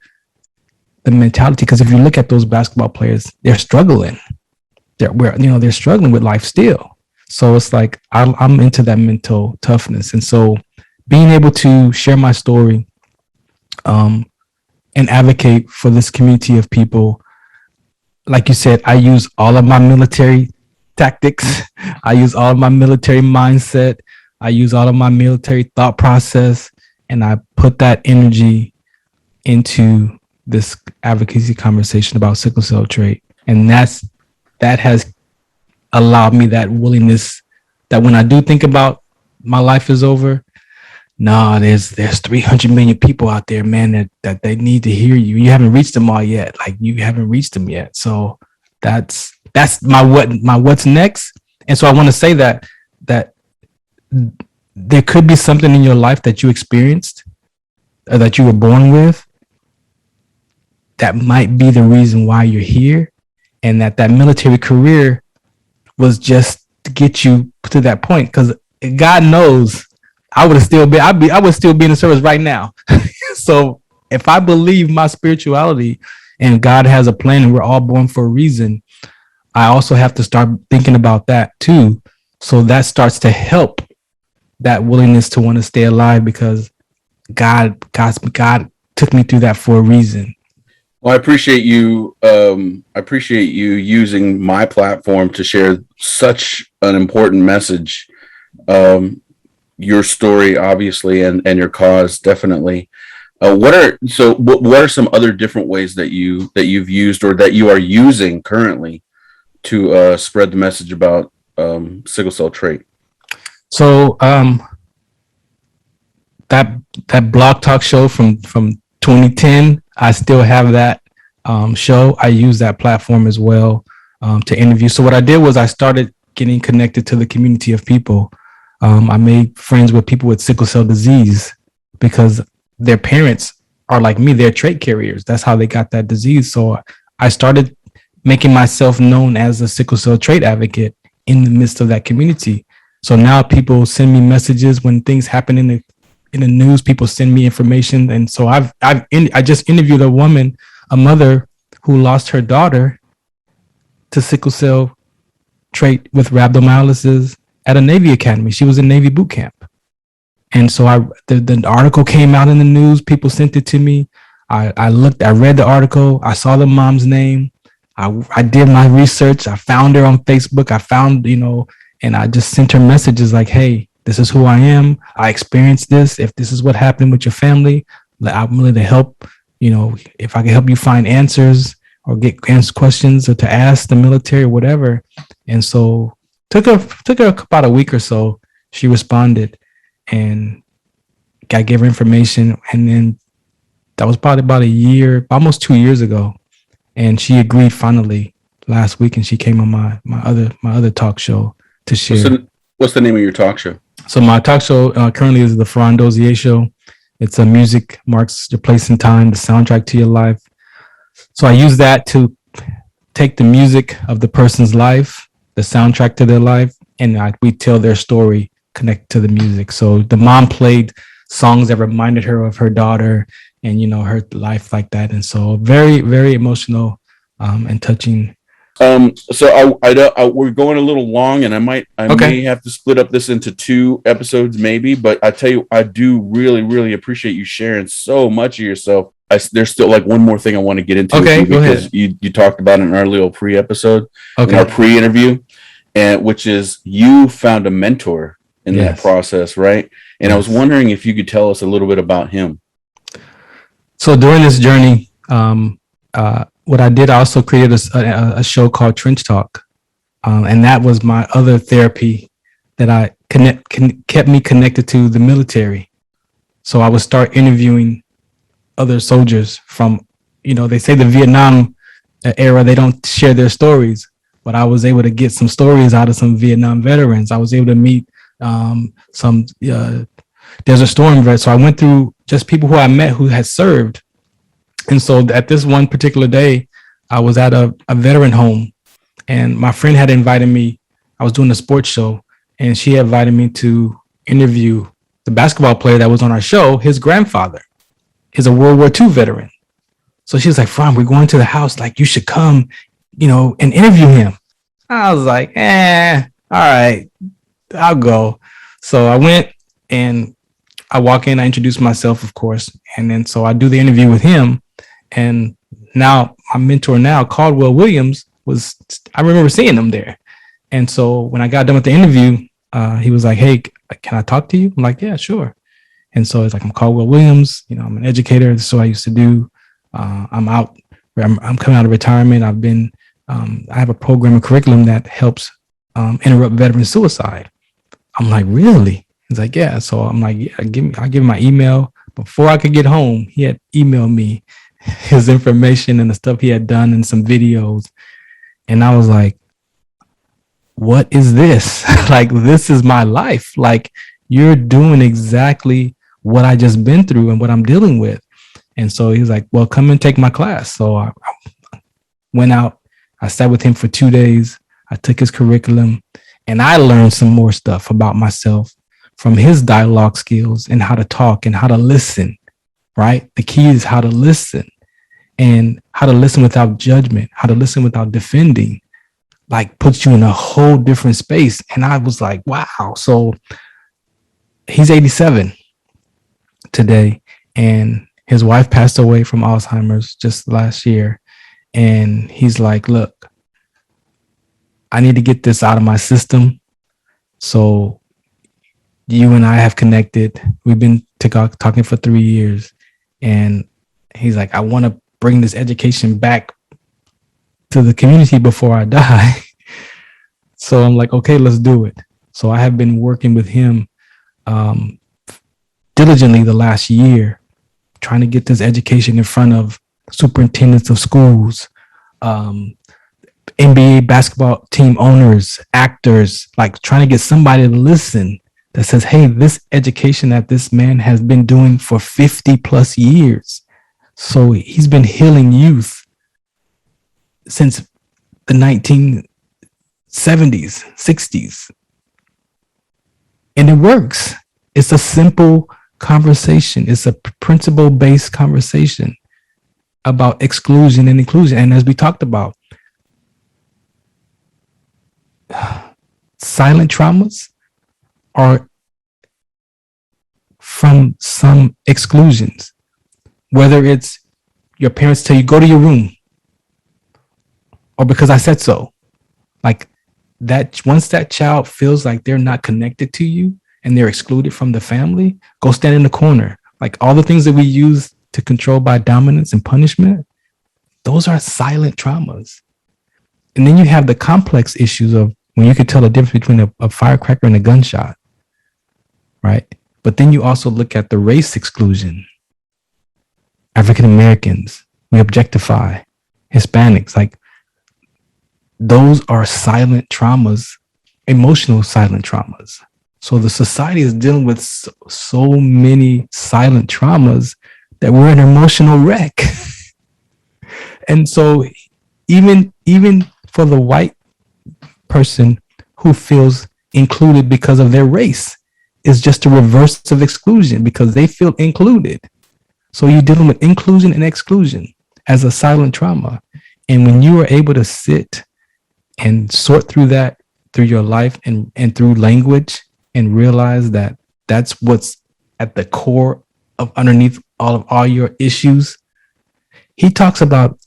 B: the mentality. Because if you look at those basketball players, they're struggling. They're struggling with life still. So it's I'm into that mental toughness. And so being able to share my story, and advocate for this community of people, like you said, I use all of my military tactics. I use all of my military mindset. I use all of my military thought process, and I put that energy into this advocacy conversation about sickle cell trait. And that has allowed me that willingness that when I do think about my life is over, no, there's 300 million people out there, man, that they need to hear you. You haven't reached them all yet. You haven't reached them yet. So that's my what's next. And so I want to say that there could be something in your life that you experienced or that you were born with that might be the reason why you're here, and that military career was just to get you to that point. Because God knows I would still be in the service right now. So if I believe my spirituality and God has a plan and we're all born for a reason, I also have to start thinking about that too. So that starts to help that willingness to want to stay alive, because God took me through that for a reason.
A: Well, I appreciate you. Using my platform to share such an important message. Your story, obviously, and your cause, definitely. What are some other different ways that you've used or that you are using currently to spread the message about sickle cell trait?
B: So that that blog talk show from 2010, I still have that show. I use that platform as well to interview. So what I did was I started getting connected to the community of people. I made friends with people with sickle cell disease because their parents are like me. They're trait carriers. That's how they got that disease. So I started making myself known as a sickle cell trait advocate in the midst of that community. So now people send me messages when things happen in the news. People send me information, and so I just interviewed a mother who lost her daughter to sickle cell trait with rhabdomyolysis at a Navy academy. She was in Navy boot camp, and so the article came out in the news. People sent it to me. I read the article. I saw the mom's name. I did my research. I found her on Facebook. I found, and I just sent her messages like, hey, this is who I am. I experienced this. If this is what happened with your family, I'm willing to help. If I can help you find answers or get questions or to ask the military or whatever. And so took her about a week or so. She responded, and I gave her information. And then that was probably about a year, almost 2 years ago. And she agreed finally last week, and she came on my other talk show to share.
A: What's the name of your talk show?
B: So my talk show currently is the Farron Dozier Show. It's a music marks your place in time, the soundtrack to your life. So I use that to take the music of the person's life, the soundtrack to their life, and we tell their story connected to the music. So the mom played songs that reminded her of her daughter and, her life like that. And so very, very emotional and touching.
A: So we're going a little long, and I may have to split up this into 2 episodes maybe, but I tell you, I do really, really appreciate you sharing so much of yourself. There's still like one more thing I want to get into because you talked about in our little pre-episode, in our pre-interview, and which is you found a mentor in that process, right? And I was wondering if you could tell us a little bit about him.
B: So during this journey, what I did, I also created a show called Trench Talk. And that was my other therapy that kept me connected to the military. So I would start interviewing other soldiers from, they say the Vietnam era, they don't share their stories, but I was able to get some stories out of some Vietnam veterans. I was able to meet some Desert Storm vets. So I went through just people who I met who had served. And so at this one particular day, I was at a veteran home, and my friend had invited me. I was doing a sports show, and she invited me to interview the basketball player that was on our show. His grandfather is a World War II veteran. So she was like, Farron, we're going to the house. Like, you should come, and interview him. I was like, all right, I'll go. So I went, and I walk in, I introduce myself, of course. And then so I do the interview with him. And now my mentor now, Caldwell Williams, I remember seeing him there. And so when I got done with the interview, he was like, hey, can I talk to you? I'm like, yeah, sure. And so it's like, I'm Caldwell Williams, I'm an educator. This is what I used to do. I'm coming out of retirement. I have a program and curriculum that helps interrupt veteran suicide. I'm like, really? He's like, yeah. So I'm like, yeah, I'll give him my email. Before I could get home, he had emailed me his information and the stuff he had done and some videos. And I was like, what is this? Like, this is my life. Like, you're doing exactly what I just been through and what I'm dealing with. And so he's like, well, come and take my class. So I went out, I sat with him for 2 days. I took his curriculum, and I learned some more stuff about myself from his dialogue skills and how to talk and how to listen, right? The key is how to listen, and how to listen without judgment, how to listen without defending, like puts you in a whole different space. And I was like, wow. So he's 87 today, and his wife passed away from Alzheimer's just last year. And he's like, look, I need to get this out of my system. So you and I have connected. We've been talking for 3 years, And he's like, I want to bring this education back to the community before I die. So I'm like, okay, let's do it. So I have been working with him diligently the last year, trying to get this education in front of superintendents of schools, NBA basketball team owners, actors, like trying to get somebody to listen that says, hey, this education that this man has been doing for 50 plus years. So he's been healing youth since the 1970s, 60s. And it works. It's a simple conversation. It's a principle-based conversation about exclusion and inclusion. And as we talked about, silent traumas are from some exclusions, whether it's your parents tell you, go to your room, or because I said so. Like that, once that child feels like they're not connected to you and they're excluded from the family, go stand in the corner. Like all the things that we use to control by dominance and punishment, those are silent traumas. And then you have the complex issues of when you can tell the difference between a firecracker and a gunshot, right? But then you also look at the race exclusion. African Americans, we objectify. Hispanics, like those are silent traumas, emotional silent traumas. So the society is dealing with so many silent traumas that we're an emotional wreck. And so even for the white person who feels included because of their race is just a reverse of exclusion because they feel included. So you're dealing with inclusion and exclusion as a silent trauma. And when you are able to sit and sort through that through your life and through language and realize that that's what's at the core of underneath all your issues. He talks about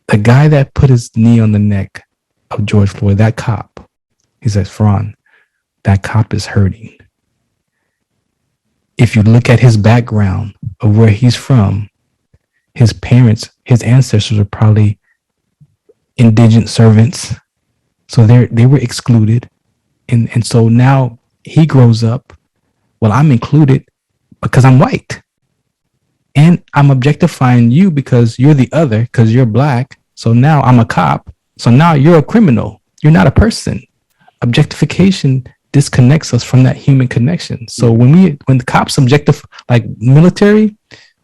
B: the guy that put his knee on the neck of George Floyd, that cop. He says, Farron, that cop is hurting. If you look at his background of where he's from, his parents, his ancestors are probably indigent servants. So they were excluded. And so now he grows up, well, I'm included because I'm white. And I'm objectifying you because you're the other, because you're black. So now I'm a cop. So now you're a criminal. You're not a person. Objectification disconnects us from that human connection. So when the cops objectify, like military,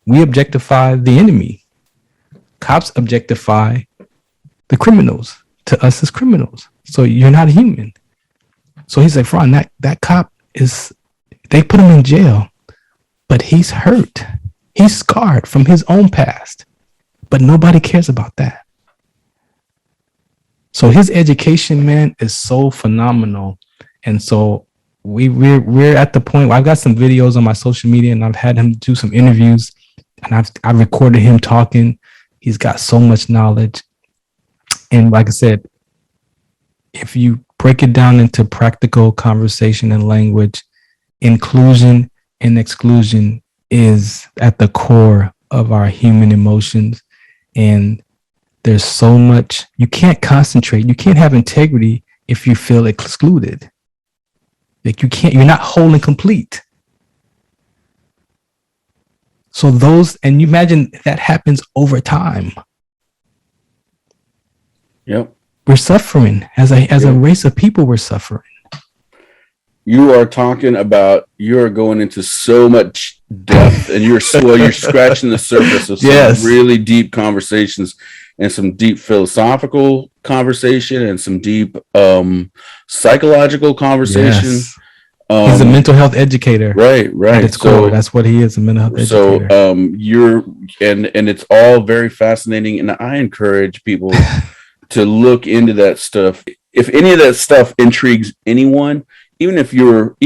B: we objectify the enemy. Cops objectify the criminals to us as criminals. So you're not human. So he's like, Farron, that cop they put him in jail, but he's hurt. He's scarred from his own past, but nobody cares about that. So his education, man, is so phenomenal. And so we're at the point where I've got some videos on my social media and I've had him do some interviews and I've recorded him talking. He's got so much knowledge. And like I said, if you break it down into practical conversation and language, inclusion and exclusion is at the core of our human emotions. And there's so much, you can't concentrate. You can't have integrity if you feel excluded. Like you're not whole and complete. So and you imagine that happens over time.
A: Yep.
B: We're suffering as a race of people. We're suffering.
A: You are talking about, you're going into so much depth and you're scratching the surface of some really deep conversations and some deep philosophical conversation and some deep psychological conversation.
B: Yes. He's a mental health educator.
A: Right.
B: At its core, that's what he is, a mental health educator.
A: So and it's all very fascinating. And I encourage people to look into that stuff. If any of that stuff intrigues anyone, even if you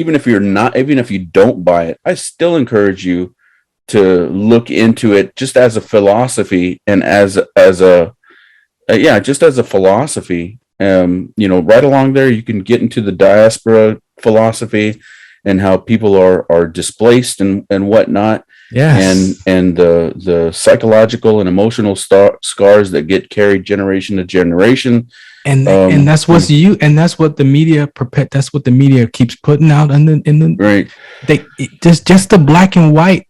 A: don't buy it, I still encourage you to look into it just as a philosophy and just as a philosophy. Right along there, you can get into the diaspora philosophy and how people are displaced and whatnot.
B: Yes.
A: and the psychological and emotional scars that get carried generation to generation.
B: And that's what's you, and that's what the media that's what the media keeps putting out in the
A: right.
B: Just the black and white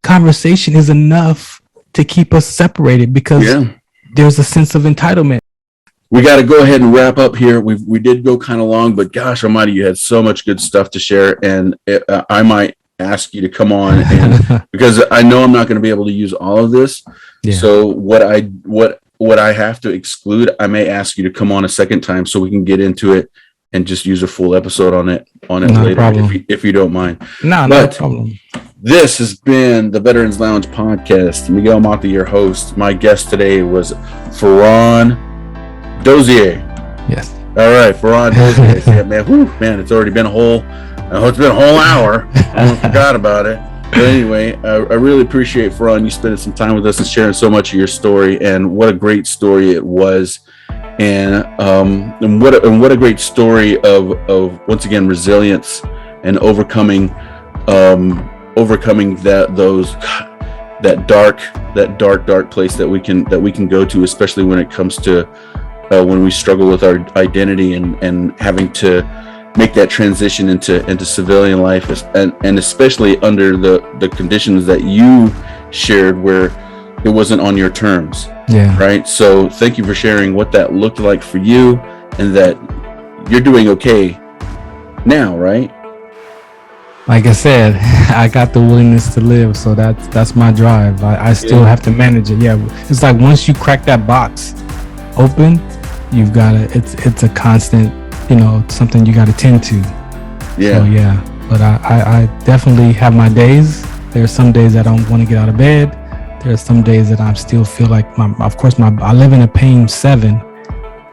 B: conversation is enough to keep us separated because there's a sense of entitlement.
A: We got to go ahead and wrap up here. We did go kind of long, but gosh almighty, you had so much good stuff to share, and I might ask you to come on and because I know I'm not going to be able to use all of this. Yeah. So what I have to exclude, I may ask you to come on a second time so we can get into it and just use a full episode on it later, if you don't mind.
B: No problem.
A: This has been the Veterans Lounge podcast. Miguel Mata, your host. My guest today was Farron Dozier.
B: Yes.
A: All right, Farron Dozier. Yeah, man, it's already been a whole hour. I almost forgot about it. But anyway, I really appreciate, Farron, you spending some time with us and sharing so much of your story, and what a great story it was, and what a great story of once again resilience and overcoming that dark place that we can go to, especially when it comes to when we struggle with our identity and having to make that transition into civilian life, and especially under the conditions that you shared where it wasn't on your terms.
B: Yeah.
A: Right. So thank you for sharing what that looked like for you, and that you're doing okay now, right?
B: Like I said, I got the willingness to live, so that's my drive. I still have to manage it. Yeah, it's like once you crack that box open, you've got to. It's a constant, something you got to tend to.
A: Yeah.
B: So yeah, but I definitely have my days. There are some days that I don't want to get out of bed. There are some days that I still feel like I live in a pain 7,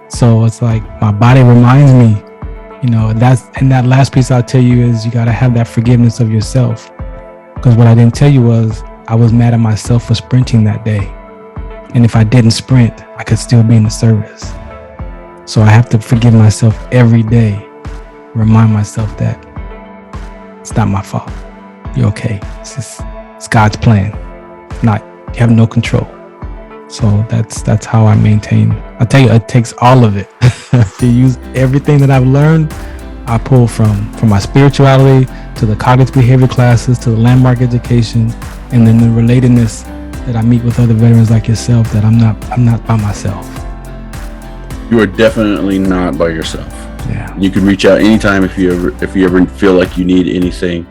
B: so it's like my body reminds me. That last piece I'll tell you is you got to have that forgiveness of yourself. Because what I didn't tell you was I was mad at myself for sprinting that day. And if I didn't sprint, I could still be in the service. So I have to forgive myself every day. Remind myself that it's not my fault. You're okay. It's God's plan. You have no control. So that's how I maintain. I tell you, it takes all of it to use everything that I've learned. I pull from my spirituality to the cognitive behavior classes to the landmark education, and then the relatedness that I meet with other veterans like yourself. That I'm not by myself.
A: You are definitely not by yourself.
B: Yeah.
A: You can reach out anytime if you ever feel like you need anything.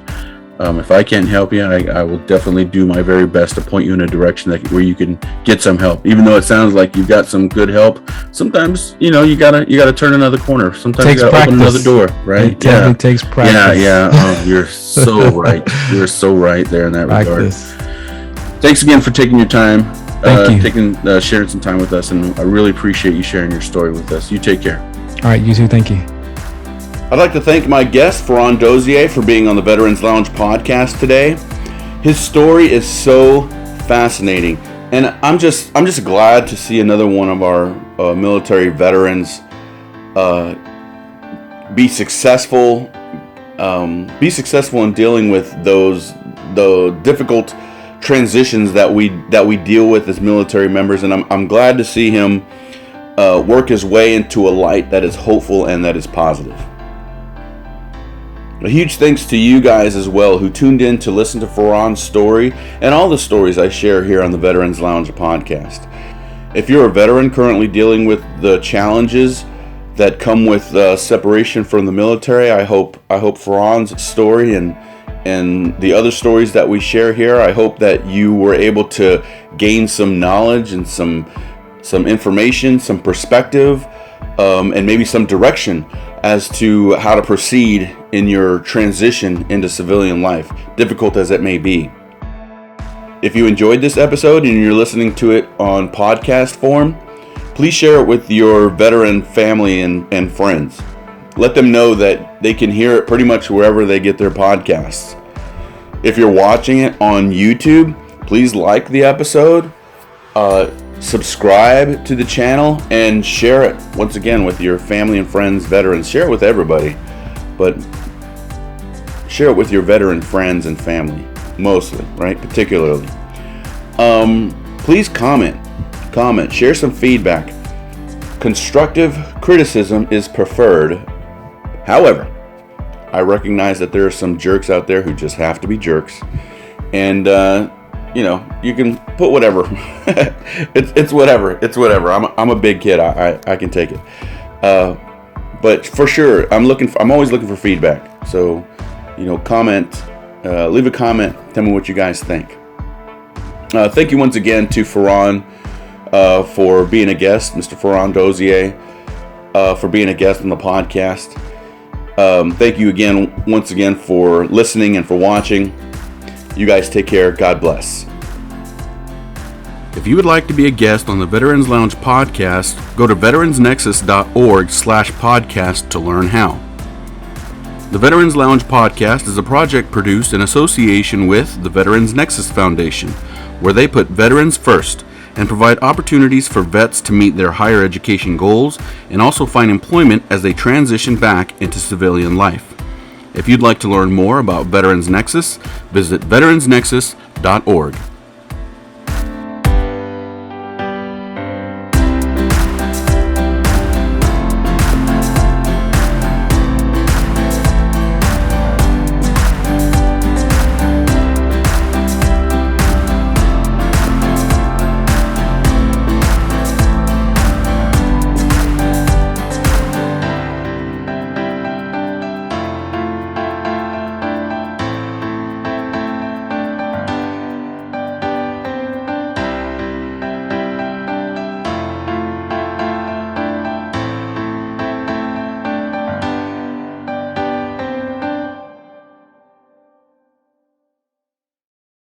A: If I can't help you, I will definitely do my very best to point you in a direction where you can get some help. Even though it sounds like you've got some good help, sometimes you gotta turn another corner. Sometimes you gotta open another door, right?
B: It definitely takes practice.
A: Yeah. Oh, you're so right. You're so right there in that regard. Thanks again for taking your time.
B: Thank you.
A: Sharing some time with us, and I really appreciate you sharing your story with us. You take care.
B: All right, you too. Thank you.
A: I'd like to thank my guest, Farron Dozier, for being on the Veterans Lounge podcast today. His story is so fascinating, and I'm just glad to see another one of our military veterans be successful in dealing with the difficult transitions that we deal with as military members, and I'm glad to see him work his way into a light that is hopeful and that is positive. A huge thanks to you guys as well who tuned in to listen to Farron's story and all the stories I share here on the Veterans Lounge podcast. If you're a veteran currently dealing with the challenges that come with separation from the military, I hope Farron's story and the other stories that we share here, I hope that you were able to gain some knowledge and some information, some perspective, and maybe some direction as to how to proceed in your transition into civilian life, difficult as it may be. If you enjoyed this episode and you're listening to it on podcast form, please share it with your veteran family and friends. Let them know that they can hear it pretty much wherever they get their podcasts. If you're watching it on YouTube, please like the episode, subscribe to the channel, and share it once again with your family and friends, veterans. Share it with everybody, but share it with your veteran friends and family. mostly, right? Particularly. Please comment, share some feedback. Constructive criticism is preferred. However, I recognize that there are some jerks out there who just have to be jerks, and you can put whatever. it's whatever. I'm a big kid. I can take it. But for sure, I'm always looking for feedback. So, comment, leave a comment. Tell me what you guys think. Thank you once again to Farron for being a guest, Mr. Farron Dozier, for being a guest on the podcast. Thank you once again for listening and for watching. You guys take care. God bless. If you would like to be a guest on the Veterans Lounge podcast, go to veteransnexus.org/podcast to learn how. The Veterans Lounge podcast is a project produced in association with the Veterans Nexus Foundation, where they put veterans first and provide opportunities for vets to meet their higher education goals and also find employment as they transition back into civilian life. If you'd like to learn more about Veterans Nexus, visit veteransnexus.org.